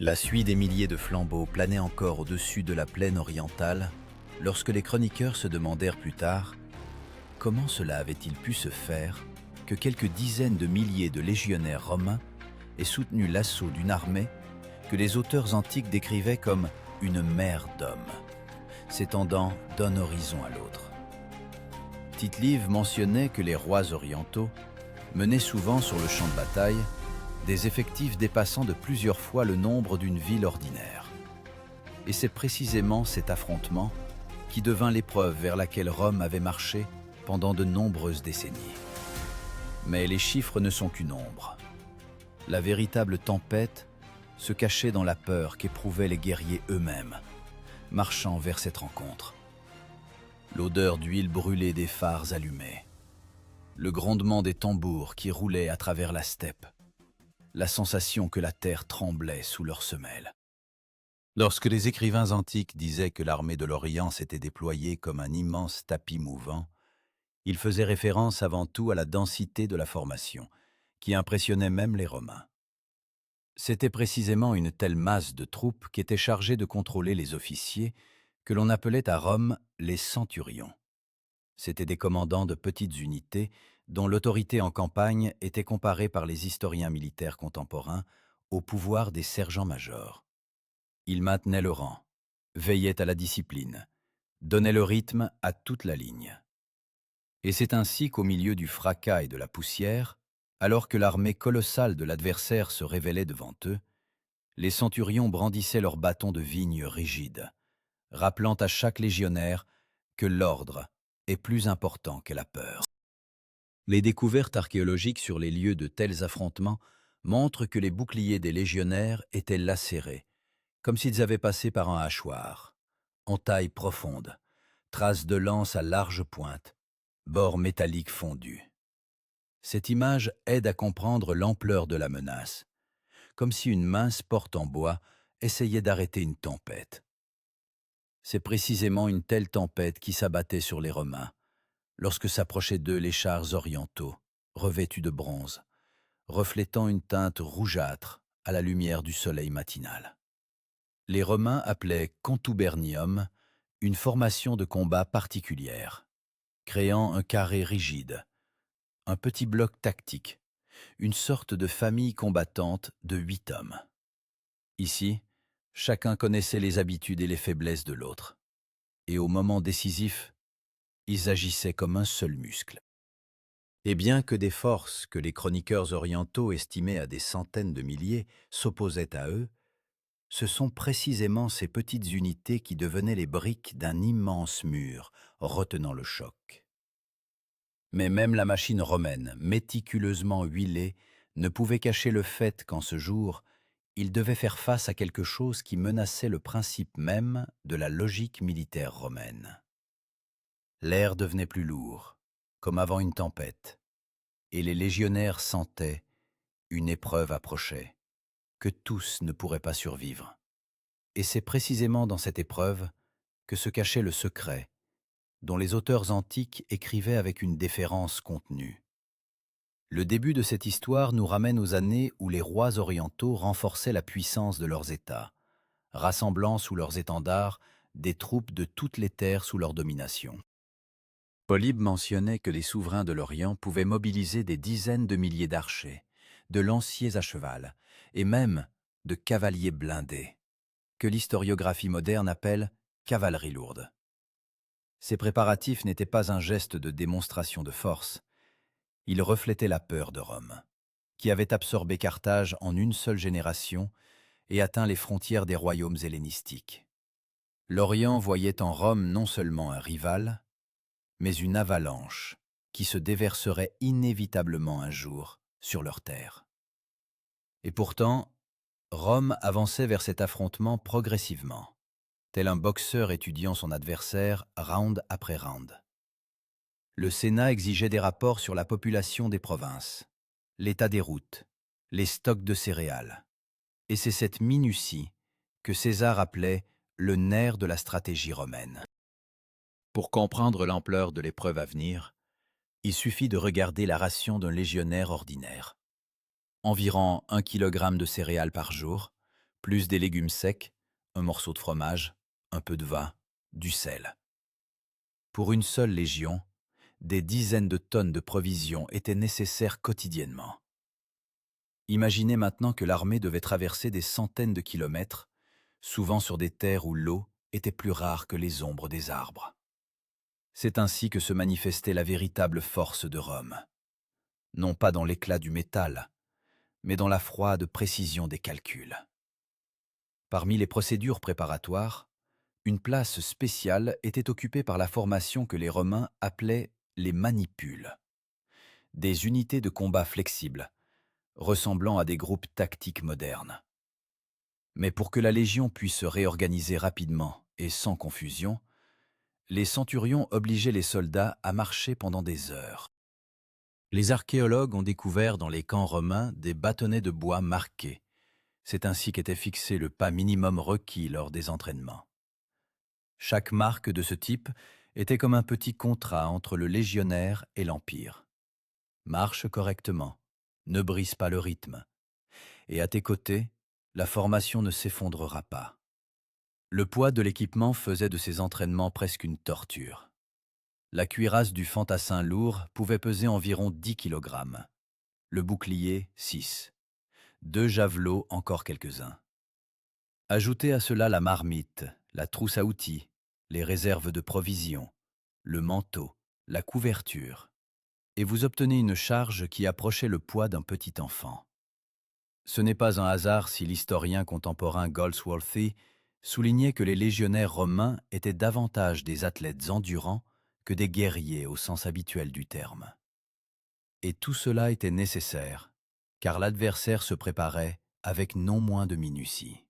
La suie des milliers de flambeaux planait encore au-dessus de la plaine orientale lorsque les chroniqueurs se demandèrent plus tard comment cela avait-il pu se faire que quelques dizaines de milliers de légionnaires romains aient soutenu l'assaut d'une armée que les auteurs antiques décrivaient comme une mer d'hommes, s'étendant d'un horizon à l'autre. Tite-Live mentionnait que les rois orientaux menaient souvent sur le champ de bataille des effectifs dépassant de plusieurs fois le nombre d'une ville ordinaire. Et c'est précisément cet affrontement qui devint l'épreuve vers laquelle Rome avait marché pendant de nombreuses décennies. Mais les chiffres ne sont qu'une ombre. La véritable tempête se cachait dans la peur qu'éprouvaient les guerriers eux-mêmes, marchant vers cette rencontre. L'odeur d'huile brûlée des phares allumés, le grondement des tambours qui roulaient à travers la steppe, la sensation que la terre tremblait sous leurs semelles. Lorsque les écrivains antiques disaient que l'armée de l'Orient s'était déployée comme un immense tapis mouvant, ils faisaient référence avant tout à la densité de la formation, qui impressionnait même les Romains. C'était précisément une telle masse de troupes qu'étaient chargés de contrôler les officiers, que l'on appelait à Rome les centurions. C'étaient des commandants de petites unités dont l'autorité en campagne était comparée par les historiens militaires contemporains au pouvoir des sergents-majors. Ils maintenaient le rang, veillaient à la discipline, donnaient le rythme à toute la ligne. Et c'est ainsi qu'au milieu du fracas et de la poussière, alors que l'armée colossale de l'adversaire se révélait devant eux, les centurions brandissaient leurs bâtons de vigne rigides, rappelant à chaque légionnaire que l'ordre est plus important que la peur. Les découvertes archéologiques sur les lieux de tels affrontements montrent que les boucliers des légionnaires étaient lacérés, comme s'ils avaient passé par un hachoir, en taille profonde, traces de lance à large pointe, bords métalliques fondus. Cette image aide à comprendre l'ampleur de la menace, comme si une mince porte en bois essayait d'arrêter une tempête. C'est précisément une telle tempête qui s'abattait sur les Romains, lorsque s'approchaient d'eux les chars orientaux, revêtus de bronze, reflétant une teinte rougeâtre à la lumière du soleil matinal. Les Romains appelaient contubernium une formation de combat particulière, créant un carré rigide, un petit bloc tactique, une sorte de famille combattante de 8 hommes. Ici, chacun connaissait les habitudes et les faiblesses de l'autre, et au moment décisif, ils agissaient comme un seul muscle. Et bien que des forces que les chroniqueurs orientaux estimaient à des centaines de milliers s'opposaient à eux, ce sont précisément ces petites unités qui devenaient les briques d'un immense mur retenant le choc. Mais même la machine romaine, méticuleusement huilée, ne pouvait cacher le fait qu'en ce jour, il devait faire face à quelque chose qui menaçait le principe même de la logique militaire romaine. L'air devenait plus lourd, comme avant une tempête, et les légionnaires sentaient une épreuve approchait, que tous ne pourraient pas survivre. Et c'est précisément dans cette épreuve que se cachait le secret, dont les auteurs antiques écrivaient avec une déférence contenue. Le début de cette histoire nous ramène aux années où les rois orientaux renforçaient la puissance de leurs États, rassemblant sous leurs étendards des troupes de toutes les terres sous leur domination. Polybe mentionnait que les souverains de l'Orient pouvaient mobiliser des dizaines de milliers d'archers, de lanciers à cheval, et même de cavaliers blindés, que l'historiographie moderne appelle cavalerie lourde. Ces préparatifs n'étaient pas un geste de démonstration de force, ils reflétaient la peur de Rome, qui avait absorbé Carthage en une seule génération et atteint les frontières des royaumes hellénistiques. L'Orient voyait en Rome non seulement un rival, mais une avalanche qui se déverserait inévitablement un jour sur leurs terres. Et pourtant, Rome avançait vers cet affrontement progressivement, tel un boxeur étudiant son adversaire round après round. Le Sénat exigeait des rapports sur la population des provinces, l'état des routes, les stocks de céréales. Et c'est cette minutie que César appelait le nerf de la stratégie romaine. Pour comprendre l'ampleur de l'épreuve à venir, il suffit de regarder la ration d'un légionnaire ordinaire. Environ 1 kg de céréales par jour, plus des légumes secs, un morceau de fromage, un peu de vin, du sel. Pour une seule légion, des dizaines de tonnes de provisions étaient nécessaires quotidiennement. Imaginez maintenant que l'armée devait traverser des centaines de kilomètres, souvent sur des terres où l'eau était plus rare que les ombres des arbres. C'est ainsi que se manifestait la véritable force de Rome. Non pas dans l'éclat du métal, mais dans la froide précision des calculs. Parmi les procédures préparatoires, une place spéciale était occupée par la formation que les Romains appelaient les manipules, des unités de combat flexibles, ressemblant à des groupes tactiques modernes. Mais pour que la légion puisse se réorganiser rapidement et sans confusion, les centurions obligeaient les soldats à marcher pendant des heures. Les archéologues ont découvert dans les camps romains des bâtonnets de bois marqués. C'est ainsi qu'était fixé le pas minimum requis lors des entraînements. Chaque marque de ce type était comme un petit contrat entre le légionnaire et l'Empire. Marche correctement, ne brise pas le rythme, et à tes côtés, la formation ne s'effondrera pas. Le poids de l'équipement faisait de ces entraînements presque une torture. La cuirasse du fantassin lourd pouvait peser environ 10 kg, le bouclier 6, deux javelots encore quelques-uns. Ajoutez à cela la marmite, la trousse à outils, les réserves de provisions, le manteau, la couverture, et vous obtenez une charge qui approchait le poids d'un petit enfant. Ce n'est pas un hasard si l'historien contemporain Goldsworthy soulignait que les légionnaires romains étaient davantage des athlètes endurants que des guerriers au sens habituel du terme. Et tout cela était nécessaire, car l'adversaire se préparait avec non moins de minutie.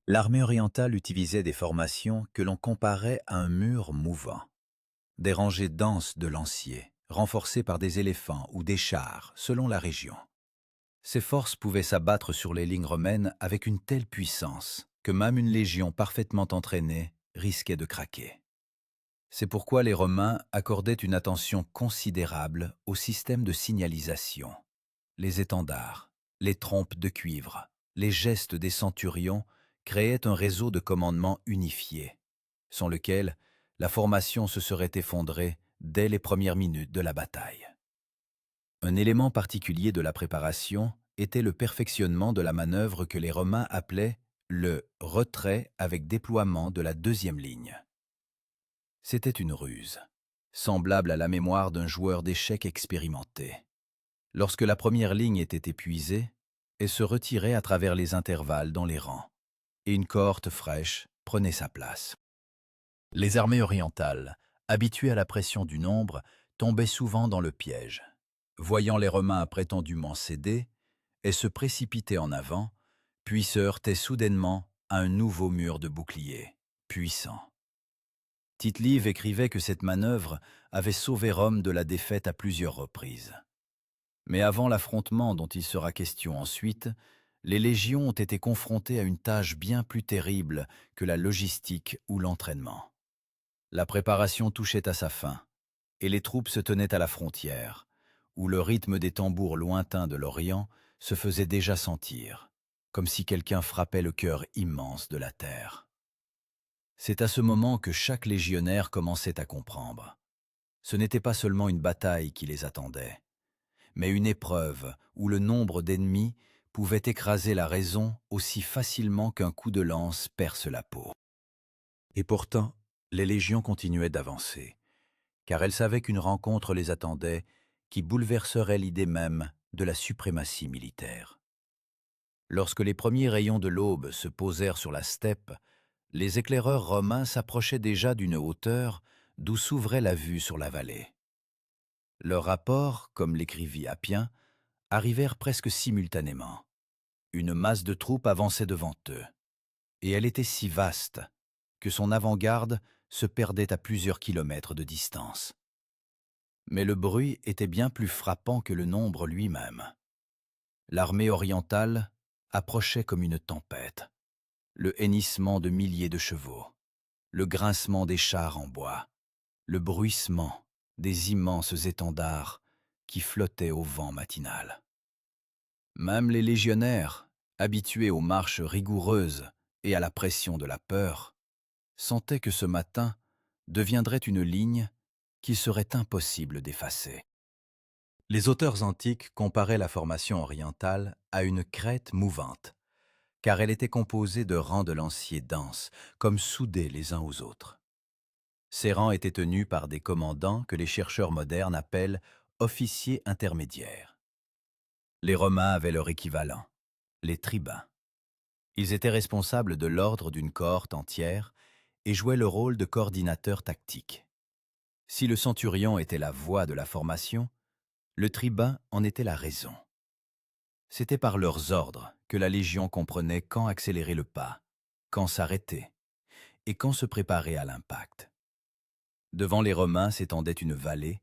L'armée orientale utilisait des formations que l'on comparait à un mur mouvant. Des rangées denses de lanciers, renforcées par des éléphants ou des chars, selon la région. Ces forces pouvaient s'abattre sur les lignes romaines avec une telle puissance que même une légion parfaitement entraînée risquait de craquer. C'est pourquoi les Romains accordaient une attention considérable au système de signalisation. Les étendards, les trompes de cuivre, les gestes des centurions créaient un réseau de commandement unifié, sans lequel la formation se serait effondrée dès les premières minutes de la bataille. Un élément particulier de la préparation était le perfectionnement de la manœuvre que les Romains appelaient le retrait avec déploiement de la deuxième ligne. C'était une ruse, semblable à la mémoire d'un joueur d'échecs expérimenté. Lorsque la première ligne était épuisée, elle se retirait à travers les intervalles dans les rangs, et une cohorte fraîche prenait sa place. Les armées orientales, habituées à la pression du nombre, tombaient souvent dans le piège. Voyant les Romains prétendument céder, elles se précipitaient en avant, puis se heurtaient soudainement à un nouveau mur de boucliers, puissant. Tite-Live écrivait que cette manœuvre avait sauvé Rome de la défaite à plusieurs reprises. Mais avant l'affrontement dont il sera question ensuite, les légions ont été confrontées à une tâche bien plus terrible que la logistique ou l'entraînement. La préparation touchait à sa fin, et les troupes se tenaient à la frontière, où le rythme des tambours lointains de l'Orient se faisait déjà sentir, comme si quelqu'un frappait le cœur immense de la terre. C'est à ce moment que chaque légionnaire commençait à comprendre. Ce n'était pas seulement une bataille qui les attendait, mais une épreuve où le nombre d'ennemis pouvait écraser la raison aussi facilement qu'un coup de lance perce la peau. Et pourtant, les légions continuaient d'avancer, car elles savaient qu'une rencontre les attendait qui bouleverserait l'idée même de la suprématie militaire. Lorsque les premiers rayons de l'aube se posèrent sur la steppe, les éclaireurs romains s'approchaient déjà d'une hauteur d'où s'ouvrait la vue sur la vallée. Leurs rapports, comme l'écrivit Appien, arrivèrent presque simultanément. Une masse de troupes avançait devant eux, et elle était si vaste que son avant-garde se perdait à plusieurs kilomètres de distance. Mais le bruit était bien plus frappant que le nombre lui-même. L'armée orientale approchait comme une tempête. Le hennissement de milliers de chevaux, le grincement des chars en bois, le bruissement des immenses étendards qui flottaient au vent matinal. Même les légionnaires, habitués aux marches rigoureuses et à la pression de la peur, sentaient que ce matin deviendrait une ligne qu'il serait impossible d'effacer. Les auteurs antiques comparaient la formation orientale à une crête mouvante, car elle était composée de rangs de lanciers denses, comme soudés les uns aux autres. Ces rangs étaient tenus par des commandants que les chercheurs modernes appellent officiers intermédiaires. Les Romains avaient leur équivalent, les tribuns. Ils étaient responsables de l'ordre d'une cohorte entière et jouaient le rôle de coordinateur tactique. Si le centurion était la voix de la formation, le tribun en était la raison. C'était par leurs ordres que la légion comprenait quand accélérer le pas, quand s'arrêter et quand se préparer à l'impact. Devant les Romains s'étendait une vallée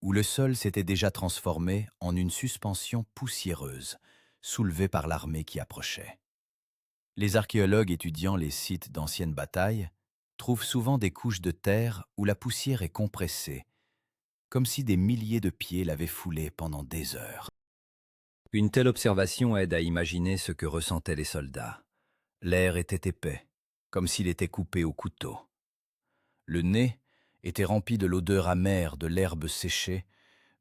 où le sol s'était déjà transformé en une suspension poussiéreuse, soulevée par l'armée qui approchait. Les archéologues étudiant les sites d'anciennes batailles trouvent souvent des couches de terre où la poussière est compressée, comme si des milliers de pieds l'avaient foulée pendant des heures. Une telle observation aide à imaginer ce que ressentaient les soldats. L'air était épais, comme s'il était coupé au couteau. Le nez était rempli de l'odeur amère de l'herbe séchée,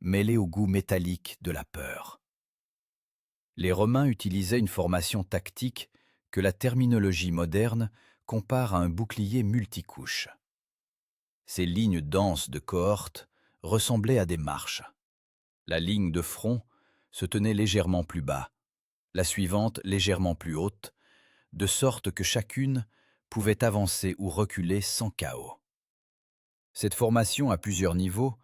mêlée au goût métallique de la peur. Les Romains utilisaient une formation tactique que la terminologie moderne compare à un bouclier multicouche. Ces lignes denses de cohortes ressemblaient à des marches. La ligne de front se tenait légèrement plus bas, la suivante légèrement plus haute, de sorte que chacune pouvait avancer ou reculer sans chaos. Cette formation à plusieurs niveaux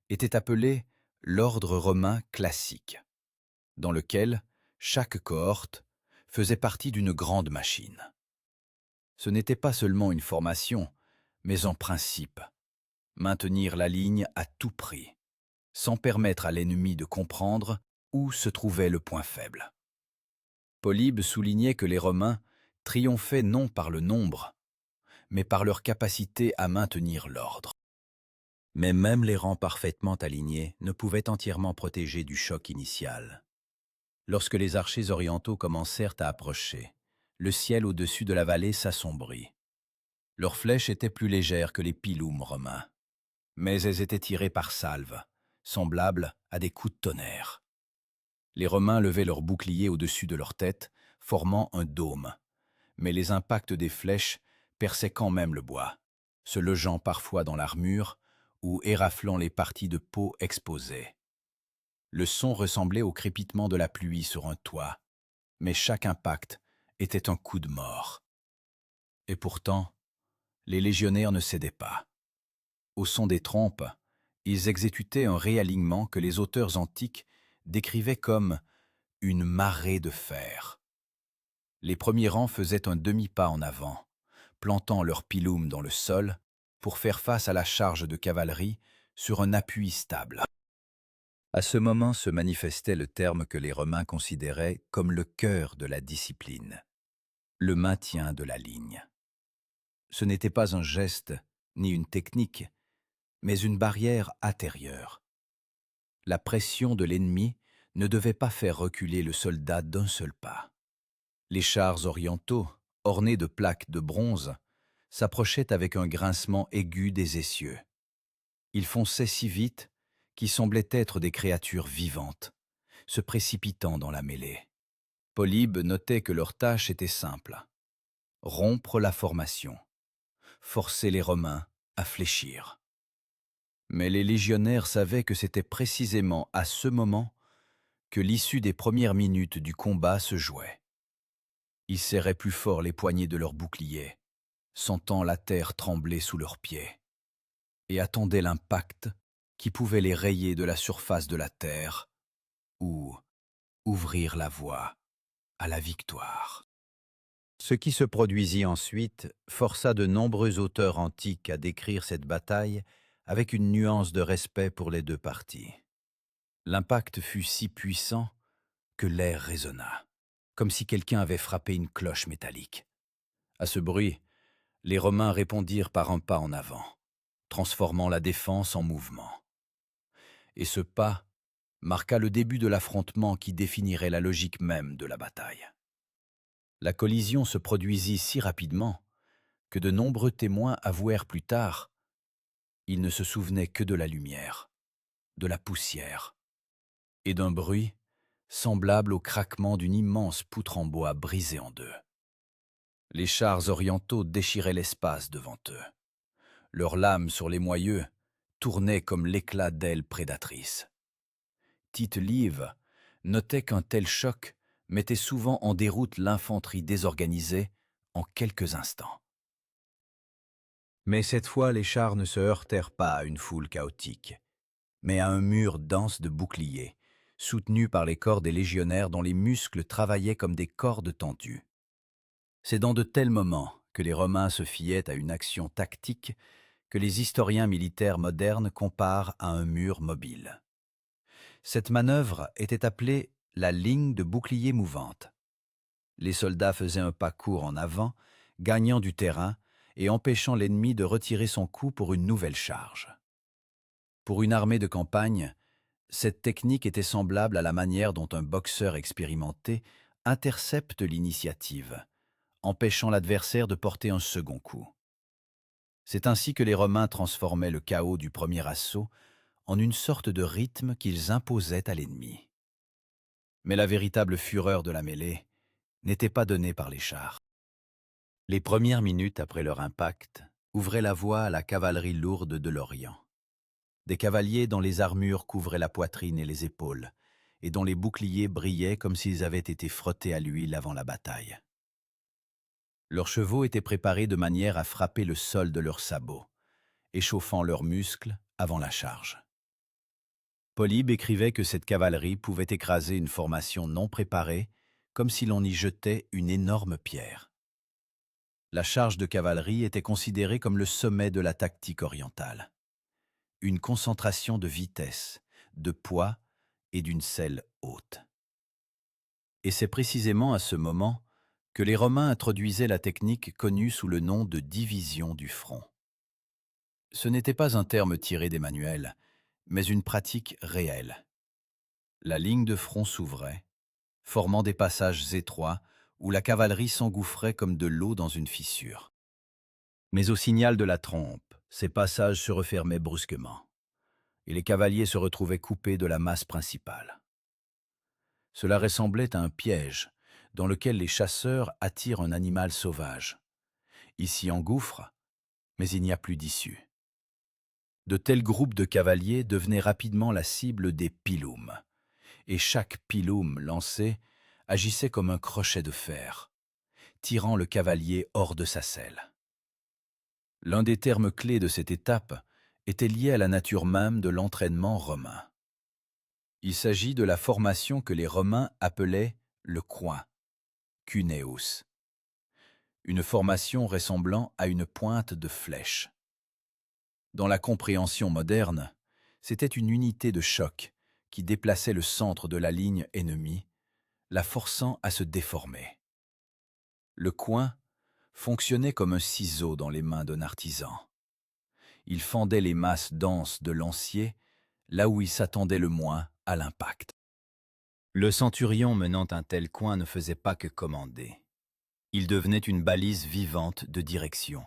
était appelée l'ordre romain classique, dans lequel chaque cohorte faisait partie d'une grande machine. Ce n'était pas seulement une formation, mais en principe, maintenir la ligne à tout prix, sans permettre à l'ennemi de comprendre où se trouvait le point faible. Polybe soulignait que les Romains triomphaient non par le nombre, mais par leur capacité à maintenir l'ordre. Mais même les rangs parfaitement alignés ne pouvaient entièrement protéger du choc initial. Lorsque les archers orientaux commencèrent à approcher, le ciel au-dessus de la vallée s'assombrit. Leurs flèches étaient plus légères que les pilums romains, mais elles étaient tirées par salves, semblables à des coups de tonnerre. Les Romains levaient leurs boucliers au-dessus de leur tête, formant un dôme, mais les impacts des flèches perçaient quand même le bois, se logeant parfois dans l'armure ou éraflant les parties de peau exposées. Le son ressemblait au crépitement de la pluie sur un toit, mais chaque impact était un coup de mort. Et pourtant, les légionnaires ne cédaient pas. Au son des trompes, ils exécutaient un réalignement que les auteurs antiques décrivaient comme une marée de fer. Les premiers rangs faisaient un demi-pas en avant, plantant leurs pilums dans le sol pour faire face à la charge de cavalerie sur un appui stable. À ce moment se manifestait le terme que les Romains considéraient comme le cœur de la discipline, le maintien de la ligne. Ce n'était pas un geste ni une technique, mais une barrière intérieure. La pression de l'ennemi ne devait pas faire reculer le soldat d'un seul pas. Les chars orientaux, ornés de plaques de bronze, s'approchaient avec un grincement aigu des essieux. Ils fonçaient si vite qu'ils semblaient être des créatures vivantes, se précipitant dans la mêlée. Polybe notait que leur tâche était simple: rompre la formation, forcer les Romains à fléchir. Mais les légionnaires savaient que c'était précisément à ce moment que l'issue des premières minutes du combat se jouait. Ils serraient plus fort les poignets de leurs boucliers, sentant la terre trembler sous leurs pieds, et attendaient l'impact qui pouvait les rayer de la surface de la terre ou ouvrir la voie à la victoire. Ce qui se produisit ensuite força de nombreux auteurs antiques à décrire cette bataille avec une nuance de respect pour les deux parties. L'impact fut si puissant que l'air résonna, comme si quelqu'un avait frappé une cloche métallique. À ce bruit, les Romains répondirent par un pas en avant, transformant la défense en mouvement. Et ce pas marqua le début de l'affrontement qui définirait la logique même de la bataille. La collision se produisit si rapidement que de nombreux témoins avouèrent plus tard, ils ne se souvenaient que de la lumière, de la poussière et d'un bruit semblable au craquement d'une immense poutre en bois brisée en deux. Les chars orientaux déchiraient l'espace devant eux. Leurs lames sur les moyeux tournaient comme l'éclat d'ailes prédatrices. Tite-Live notait qu'un tel choc mettait souvent en déroute l'infanterie désorganisée en quelques instants. Mais cette fois, les chars ne se heurtèrent pas à une foule chaotique, mais à un mur dense de boucliers, soutenu par les corps des légionnaires dont les muscles travaillaient comme des cordes tendues. C'est dans de tels moments que les Romains se fiaient à une action tactique que les historiens militaires modernes comparent à un mur mobile. Cette manœuvre était appelée la ligne de bouclier mouvante. Les soldats faisaient un pas court en avant, gagnant du terrain et empêchant l'ennemi de retirer son coup pour une nouvelle charge. Pour une armée de campagne, cette technique était semblable à la manière dont un boxeur expérimenté intercepte l'initiative, empêchant l'adversaire de porter un second coup. C'est ainsi que les Romains transformaient le chaos du premier assaut en une sorte de rythme qu'ils imposaient à l'ennemi. Mais la véritable fureur de la mêlée n'était pas donnée par les chars. Les premières minutes après leur impact ouvraient la voie à la cavalerie lourde de l'Orient. Des cavaliers dont les armures couvraient la poitrine et les épaules, et dont les boucliers brillaient comme s'ils avaient été frottés à l'huile avant la bataille. Leurs chevaux étaient préparés de manière à frapper le sol de leurs sabots, échauffant leurs muscles avant la charge. Polybe écrivait que cette cavalerie pouvait écraser une formation non préparée, comme si l'on y jetait une énorme pierre. La charge de cavalerie était considérée comme le sommet de la tactique orientale. Une concentration de vitesse, de poids et d'une selle haute. Et c'est précisément à ce moment que les Romains introduisaient la technique connue sous le nom de division du front. Ce n'était pas un terme tiré des manuels, mais une pratique réelle. La ligne de front s'ouvrait, formant des passages étroits où la cavalerie s'engouffrait comme de l'eau dans une fissure. Mais au signal de la trompe, ces passages se refermaient brusquement, et les cavaliers se retrouvaient coupés de la masse principale. Cela ressemblait à un piège dans lequel les chasseurs attirent un animal sauvage. Il s'y engouffre, mais il n'y a plus d'issue. De tels groupes de cavaliers devenaient rapidement la cible des pilums, et chaque pilum lancé agissait comme un crochet de fer, tirant le cavalier hors de sa selle. L'un des termes clés de cette étape était lié à la nature même de l'entraînement romain. Il s'agit de la formation que les Romains appelaient le coin, cuneus, une formation ressemblant à une pointe de flèche. Dans la compréhension moderne, c'était une unité de choc qui déplaçait le centre de la ligne ennemie, la forçant à se déformer. Le coin fonctionnait comme un ciseau dans les mains d'un artisan. Il fendait les masses denses de lanciers là où il s'attendait le moins à l'impact. Le centurion menant un tel coin ne faisait pas que commander. Il devenait une balise vivante de direction.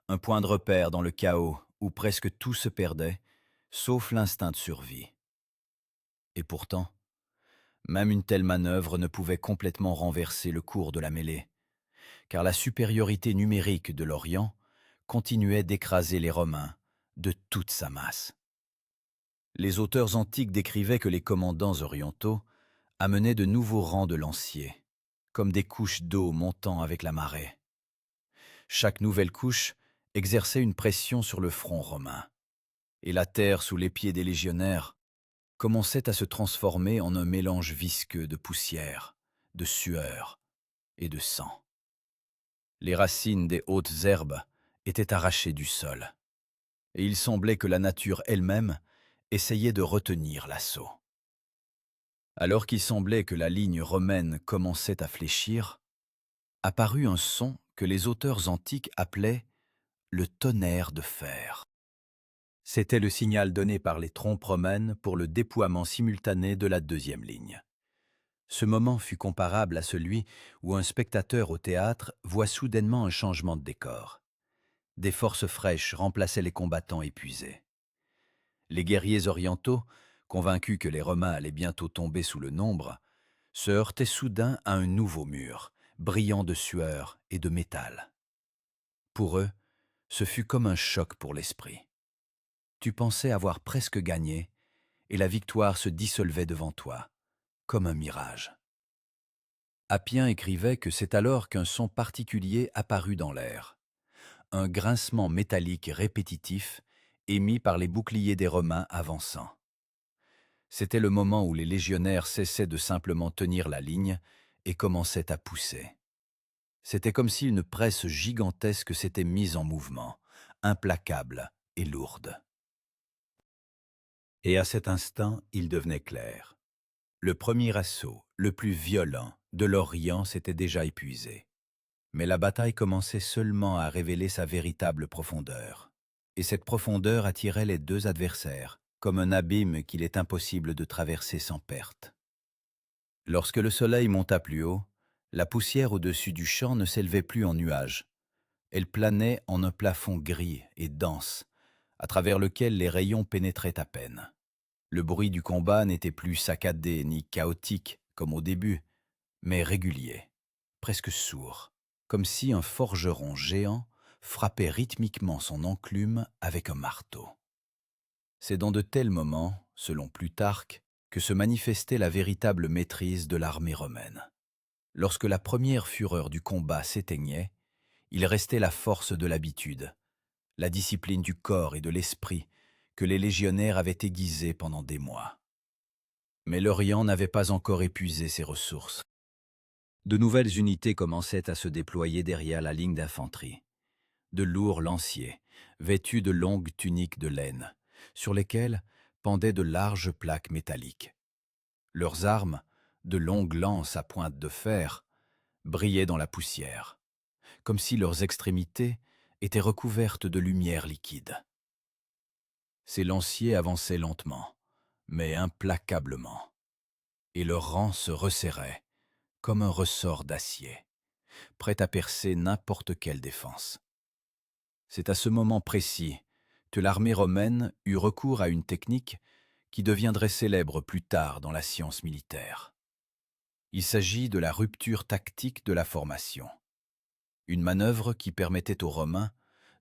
Un point de repère dans le chaos où presque tout se perdait, sauf l'instinct de survie. Et pourtant, même une telle manœuvre ne pouvait complètement renverser le cours de la mêlée, car la supériorité numérique de l'Orient continuait d'écraser les Romains de toute sa masse. Les auteurs antiques décrivaient que les commandants orientaux amenaient de nouveaux rangs de lanciers, comme des couches d'eau montant avec la marée. Chaque nouvelle couche exerçait une pression sur le front romain, et la terre sous les pieds des légionnaires commençait à se transformer en un mélange visqueux de poussière, de sueur et de sang. Les racines des hautes herbes étaient arrachées du sol, et il semblait que la nature elle-même essayait de retenir l'assaut. Alors qu'il semblait que la ligne romaine commençait à fléchir, apparut un son que les auteurs antiques appelaient le tonnerre de fer. C'était le signal donné par les trompes romaines pour le déploiement simultané de la deuxième ligne. Ce moment fut comparable à celui où un spectateur au théâtre voit soudainement un changement de décor. Des forces fraîches remplaçaient les combattants épuisés. Les guerriers orientaux, convaincus que les Romains allaient bientôt tomber sous le nombre, se heurtaient soudain à un nouveau mur, brillant de sueur et de métal. Pour eux, ce fut comme un choc pour l'esprit. Tu pensais avoir presque gagné, et la victoire se dissolvait devant toi, comme un mirage. Appien écrivait que c'est alors qu'un son particulier apparut dans l'air, un grincement métallique répétitif émis par les boucliers des Romains avançant. C'était le moment où les légionnaires cessaient de simplement tenir la ligne et commençaient à pousser. C'était comme si une presse gigantesque s'était mise en mouvement, implacable et lourde. Et à cet instant, il devenait clair. Le premier assaut, le plus violent, de l'Orient s'était déjà épuisé. Mais la bataille commençait seulement à révéler sa véritable profondeur. Et cette profondeur attirait les deux adversaires, comme un abîme qu'il est impossible de traverser sans perte. Lorsque le soleil monta plus haut, la poussière au-dessus du champ ne s'élevait plus en nuages. Elle planait en un plafond gris et dense, à travers lequel les rayons pénétraient à peine. Le bruit du combat n'était plus saccadé ni chaotique comme au début, mais régulier, presque sourd, comme si un forgeron géant frappait rythmiquement son enclume avec un marteau. C'est dans de tels moments, selon Plutarque, que se manifestait la véritable maîtrise de l'armée romaine. Lorsque la première fureur du combat s'éteignait, il restait la force de l'habitude, la discipline du corps et de l'esprit que les légionnaires avaient aiguisée pendant des mois. Mais l'Orient n'avait pas encore épuisé ses ressources. De nouvelles unités commençaient à se déployer derrière la ligne d'infanterie. De lourds lanciers, vêtus de longues tuniques de laine, sur lesquelles pendaient de larges plaques métalliques. Leurs armes, de longues lances à pointe de fer, brillaient dans la poussière, comme si leurs extrémités étaient recouvertes de lumière liquide. Ces lanciers avançaient lentement, mais implacablement, et leurs rangs se resserraient, comme un ressort d'acier, prêt à percer n'importe quelle défense. C'est à ce moment précis que l'armée romaine eut recours à une technique qui deviendrait célèbre plus tard dans la science militaire. Il s'agit de la rupture tactique de la formation, une manœuvre qui permettait aux Romains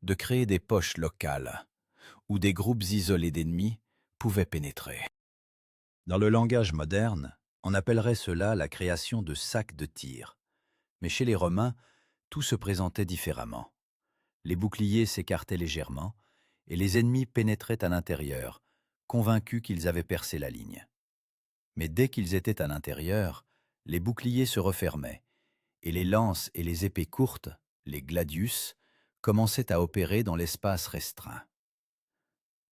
de créer des poches locales où des groupes isolés d'ennemis pouvaient pénétrer. Dans le langage moderne, on appellerait cela la création de sacs de tir. Mais chez les Romains, tout se présentait différemment. Les boucliers s'écartaient légèrement, et les ennemis pénétraient à l'intérieur, convaincus qu'ils avaient percé la ligne. Mais dès qu'ils étaient à l'intérieur, les boucliers se refermaient, et les lances et les épées courtes, les gladius, commençaient à opérer dans l'espace restreint.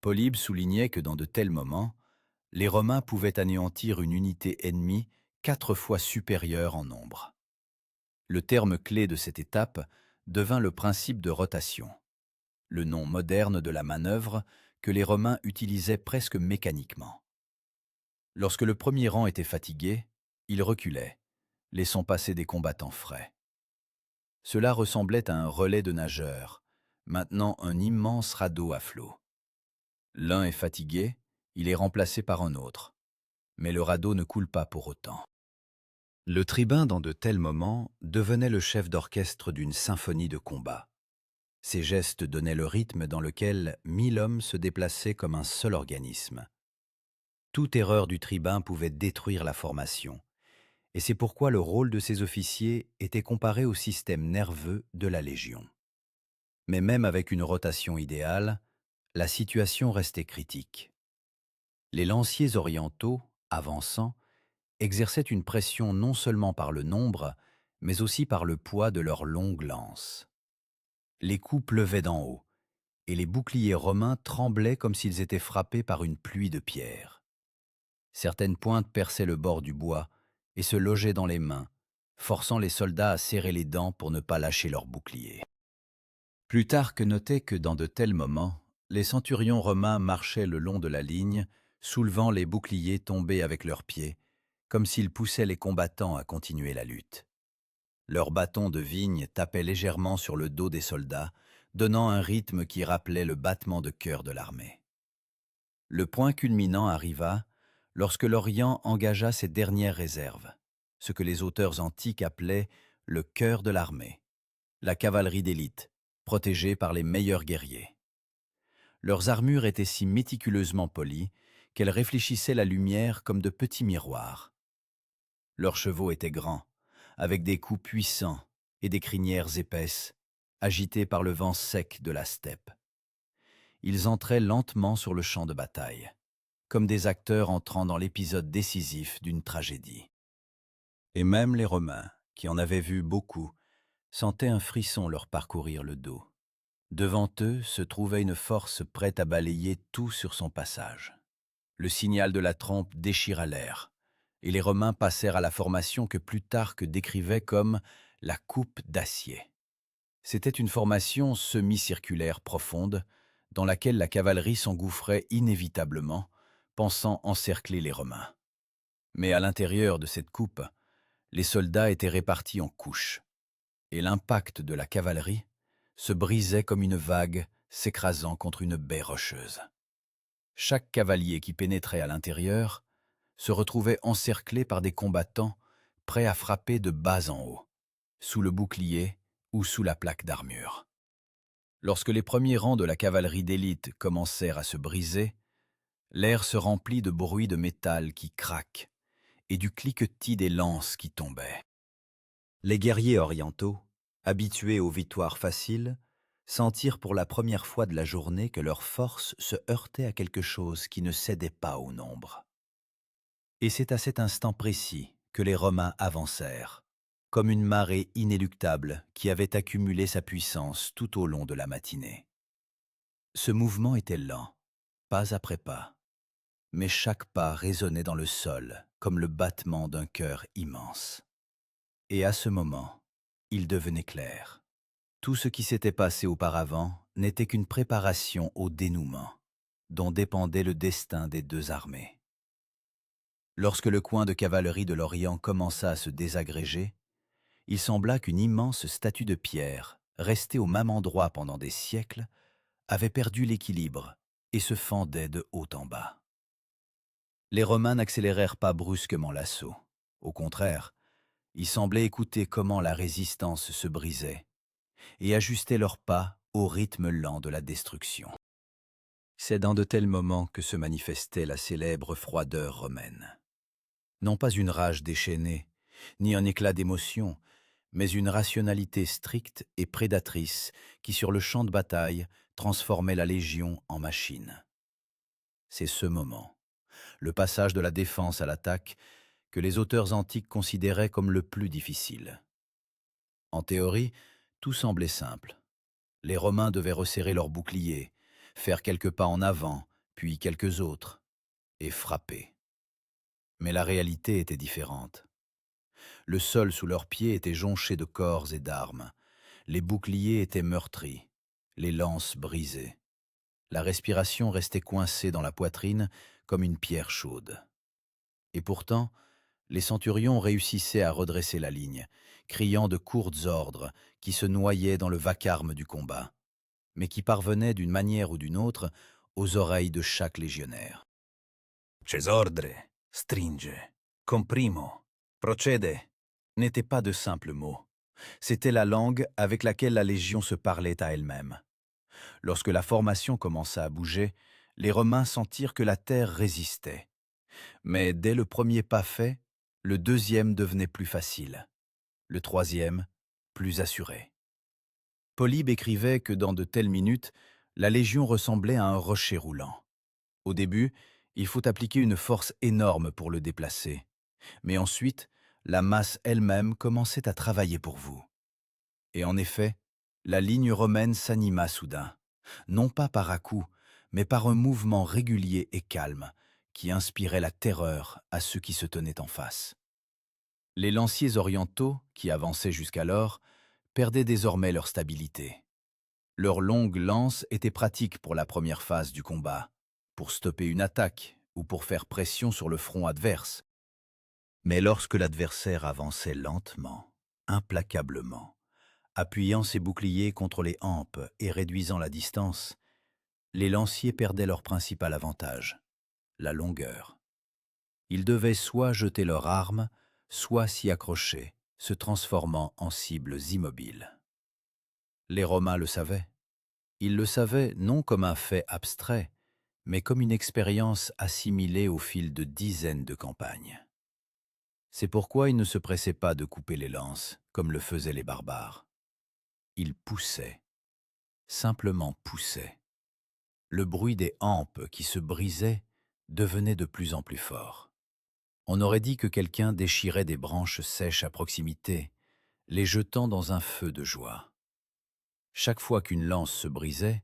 Polybe soulignait que dans de tels moments, les Romains pouvaient anéantir une unité ennemie 4 fois supérieure en nombre. Le terme clé de cette étape devint le principe de rotation, le nom moderne de la manœuvre que les Romains utilisaient presque mécaniquement. Lorsque le premier rang était fatigué, il reculait, laissant passer des combattants frais. Cela ressemblait à un relais de nageurs, maintenant un immense radeau à flot. L'un est fatigué, il est remplacé par un autre, mais le radeau ne coule pas pour autant. Le tribun, dans de tels moments, devenait le chef d'orchestre d'une symphonie de combat. Ses gestes donnaient le rythme dans lequel 1000 hommes se déplaçaient comme un seul organisme. Toute erreur du tribun pouvait détruire la formation, et c'est pourquoi le rôle de ces officiers était comparé au système nerveux de la Légion. Mais même avec une rotation idéale, la situation restait critique. Les lanciers orientaux, avançant, exerçaient une pression non seulement par le nombre, mais aussi par le poids de leurs longues lances. Les coups pleuvaient d'en haut, et les boucliers romains tremblaient comme s'ils étaient frappés par une pluie de pierres. Certaines pointes perçaient le bord du bois et se logeaient dans les mains, forçant les soldats à serrer les dents pour ne pas lâcher leurs boucliers. Plutarque notait que dans de tels moments, les centurions romains marchaient le long de la ligne, soulevant les boucliers tombés avec leurs pieds, comme s'ils poussaient les combattants à continuer la lutte. Leurs bâtons de vigne tapaient légèrement sur le dos des soldats, donnant un rythme qui rappelait le battement de cœur de l'armée. Le point culminant arriva lorsque l'Orient engagea ses dernières réserves, ce que les auteurs antiques appelaient le cœur de l'armée, la cavalerie d'élite, protégée par les meilleurs guerriers. Leurs armures étaient si méticuleusement polies qu'elles réfléchissaient la lumière comme de petits miroirs. Leurs chevaux étaient grands, avec des coups puissants et des crinières épaisses, agités par le vent sec de la steppe. Ils entraient lentement sur le champ de bataille, comme des acteurs entrant dans l'épisode décisif d'une tragédie. Et même les Romains, qui en avaient vu beaucoup, sentaient un frisson leur parcourir le dos. Devant eux se trouvait une force prête à balayer tout sur son passage. Le signal de la trompe déchira l'air, et les Romains passèrent à la formation que Plutarque décrivait comme la coupe d'acier. C'était une formation semi-circulaire profonde, dans laquelle la cavalerie s'engouffrait inévitablement, pensant encercler les Romains. Mais à l'intérieur de cette coupe, les soldats étaient répartis en couches, et l'impact de la cavalerie se brisait comme une vague s'écrasant contre une baie rocheuse. Chaque cavalier qui pénétrait à l'intérieur se retrouvait encerclé par des combattants prêts à frapper de bas en haut, sous le bouclier ou sous la plaque d'armure. Lorsque les premiers rangs de la cavalerie d'élite commencèrent à se briser, l'air se remplit de bruits de métal qui craquent et du cliquetis des lances qui tombaient. Les guerriers orientaux, habitués aux victoires faciles, sentirent pour la première fois de la journée que leur force se heurtait à quelque chose qui ne cédait pas au nombre. Et c'est à cet instant précis que les Romains avancèrent, comme une marée inéluctable qui avait accumulé sa puissance tout au long de la matinée. Ce mouvement était lent, pas après pas, mais chaque pas résonnait dans le sol comme le battement d'un cœur immense. Et à ce moment, il devenait clair. Tout ce qui s'était passé auparavant n'était qu'une préparation au dénouement, dont dépendait le destin des deux armées. Lorsque le coin de cavalerie de l'Orient commença à se désagréger, il sembla qu'une immense statue de pierre, restée au même endroit pendant des siècles, avait perdu l'équilibre et se fendait de haut en bas. Les Romains n'accélérèrent pas brusquement l'assaut. Au contraire, ils semblaient écouter comment la résistance se brisait et ajustaient leurs pas au rythme lent de la destruction. C'est dans de tels moments que se manifestait la célèbre froideur romaine. Non pas une rage déchaînée, ni un éclat d'émotion, mais une rationalité stricte et prédatrice qui, sur le champ de bataille, transformait la légion en machine. C'est ce moment, le passage de la défense à l'attaque, que les auteurs antiques considéraient comme le plus difficile. En théorie, tout semblait simple. Les Romains devaient resserrer leurs boucliers, faire quelques pas en avant, puis quelques autres, et frapper. Mais la réalité était différente. Le sol sous leurs pieds était jonché de corps et d'armes. Les boucliers étaient meurtris, les lances brisées. La respiration restait coincée dans la poitrine comme une pierre chaude. Et pourtant, les centurions réussissaient à redresser la ligne, criant de courts ordres qui se noyaient dans le vacarme du combat, mais qui parvenaient d'une manière ou d'une autre aux oreilles de chaque légionnaire. Cesordre, stringe, comprimo, procede n'étaient pas de simples mots. C'était la langue avec laquelle la légion se parlait à elle-même. Lorsque la formation commença à bouger, les Romains sentirent que la terre résistait. Mais dès le premier pas fait, le deuxième devenait plus facile, le troisième plus assuré. Polybe écrivait que dans de telles minutes, la légion ressemblait à un rocher roulant. Au début, il faut appliquer une force énorme pour le déplacer, mais ensuite, la masse elle-même commençait à travailler pour vous. Et en effet, la ligne romaine s'anima soudain, non pas par à-coups, mais par un mouvement régulier et calme, qui inspirait la terreur à ceux qui se tenaient en face. Les lanciers orientaux, qui avançaient jusqu'alors, perdaient désormais leur stabilité. Leurs longues lances étaient pratiques pour la première phase du combat, pour stopper une attaque ou pour faire pression sur le front adverse. Mais lorsque l'adversaire avançait lentement, implacablement, appuyant ses boucliers contre les hampes et réduisant la distance, les lanciers perdaient leur principal avantage, la longueur. Ils devaient soit jeter leurs armes, soit s'y accrocher, se transformant en cibles immobiles. Les Romains le savaient. Ils le savaient non comme un fait abstrait, mais comme une expérience assimilée au fil de dizaines de campagnes. C'est pourquoi ils ne se pressaient pas de couper les lances, comme le faisaient les barbares. Ils poussaient, simplement poussaient. Le bruit des hampes qui se brisaient devenait de plus en plus fort. On aurait dit que quelqu'un déchirait des branches sèches à proximité, les jetant dans un feu de joie. Chaque fois qu'une lance se brisait,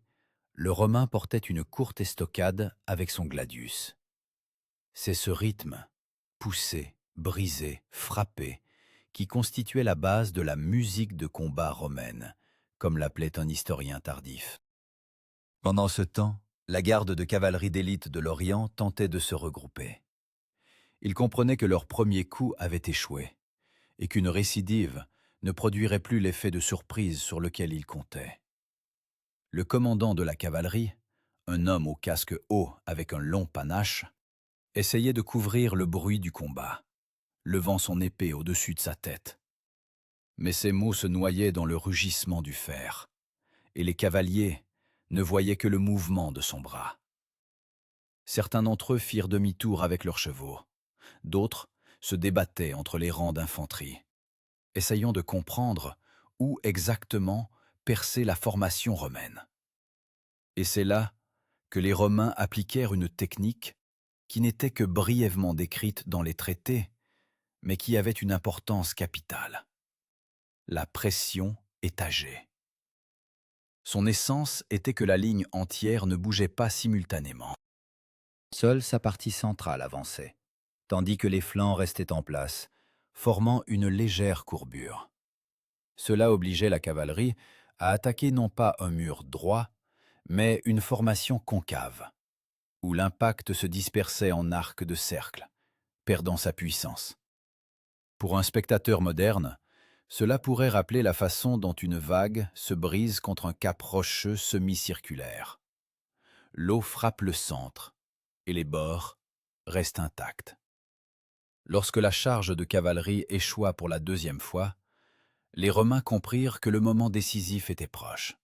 le Romain portait une courte estocade avec son gladius. C'est ce rythme, poussé, brisé, frappé, qui constituait la base de la musique de combat romaine, comme l'appelait un historien tardif. Pendant ce temps, la garde de cavalerie d'élite de l'Orient tentait de se regrouper. Ils comprenaient que leur premier coup avait échoué, et qu'une récidive ne produirait plus l'effet de surprise sur lequel ils comptaient. Le commandant de la cavalerie, un homme au casque haut avec un long panache, essayait de couvrir le bruit du combat, levant son épée au-dessus de sa tête. Mais ses mots se noyaient dans le rugissement du fer, et les cavaliers ne voyaient que le mouvement de son bras. Certains d'entre eux firent demi-tour avec leurs chevaux, d'autres se débattaient entre les rangs d'infanterie, essayant de comprendre où exactement perçait la formation romaine. Et c'est là que les Romains appliquèrent une technique qui n'était que brièvement décrite dans les traités, mais qui avait une importance capitale. La pression étagée. Son essence était que la ligne entière ne bougeait pas simultanément. Seule sa partie centrale avançait, tandis que les flancs restaient en place, formant une légère courbure. Cela obligeait la cavalerie à attaquer non pas un mur droit, mais une formation concave, où l'impact se dispersait en arc de cercle, perdant sa puissance. Pour un spectateur moderne, cela pourrait rappeler la façon dont une vague se brise contre un cap rocheux semi-circulaire. L'eau frappe le centre, et les bords restent intacts. Lorsque la charge de cavalerie échoua pour la deuxième fois, les Romains comprirent que le moment décisif était proche.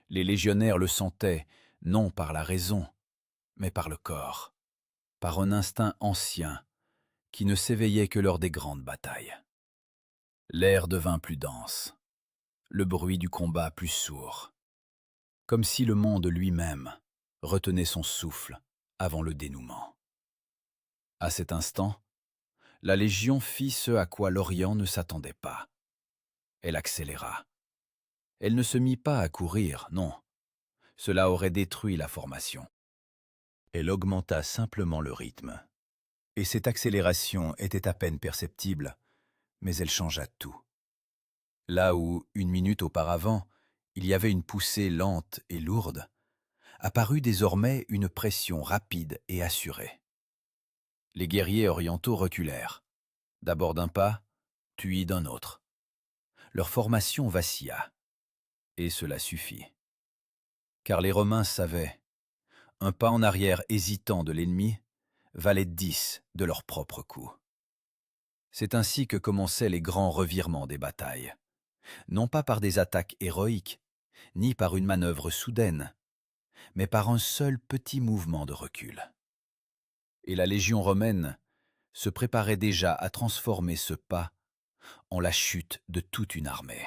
Les légionnaires le sentaient, non par la raison, mais par le corps, par un instinct ancien qui ne s'éveillait que lors des grandes batailles. L'air devint plus dense, le bruit du combat plus sourd, comme si le monde lui-même retenait son souffle avant le dénouement. À cet instant, la Légion fit ce à quoi l'Orient ne s'attendait pas. Elle accéléra. Elle ne se mit pas à courir, non. Cela aurait détruit la formation. Elle augmenta simplement le rythme. Et cette accélération était à peine perceptible, mais elle changea tout. Là où, une minute auparavant, il y avait une poussée lente et lourde, apparut désormais une pression rapide et assurée. Les guerriers orientaux reculèrent, d'abord d'un pas, puis d'un autre. Leur formation vacilla, et cela suffit. Car les Romains savaient, un pas en arrière hésitant de l'ennemi valait 10 de leur propre coup. C'est ainsi que commençaient les grands revirements des batailles, non pas par des attaques héroïques, ni par une manœuvre soudaine, mais par un seul petit mouvement de recul. Et la Légion romaine se préparait déjà à transformer ce pas en la chute de toute une armée.